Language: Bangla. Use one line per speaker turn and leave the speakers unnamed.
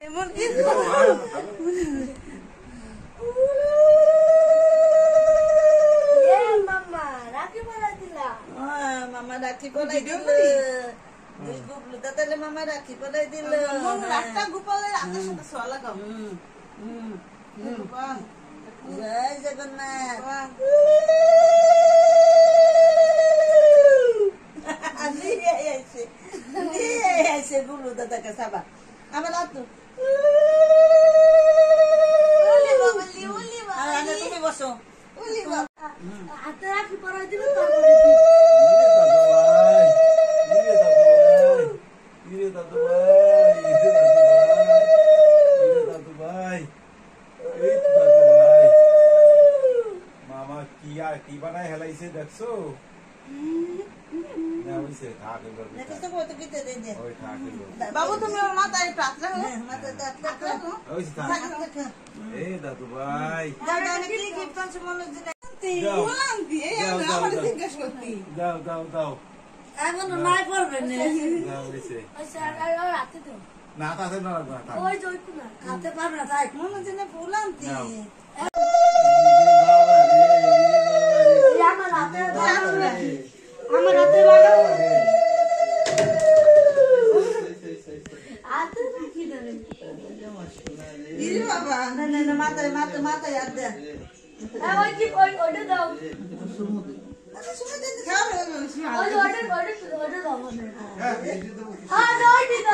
এমন কি
মামা রাখি পরাই দিলা
মামা রাখি পরাই দিল গুবলু তাহলে মামা রাখি পরাই দিল
রাখটা গোপালে রাতের সাথে সোয়া লাগাও
জয় জগন্নাথ গুবলু দাদাকে সাবা আমার আতু তুমি বসো
হাতে রাখি পরাই দিল তারপরে
মামা কি বানায় হেলাইছে দেখছো
বাবু তুমি ওর মাথায় প্রাত রাখো
এই দাদু ভাই দাও দাও দাও
এখনো নাই পড়বে না
দাও হইছে
রাতে তো
না তাতে না
ওই যে না হাতে পারবে না তাই
মনে জেনে ফুল আনতি
আমার হাতে আমার হাতে লাগাও হাতে রাখি দেবে
ইরে বাবা না না না মাথায় আর দে
ওই কি ওটা দাও
খাও
ওই অর্ডার দাও হ্যাঁ ওই দিতে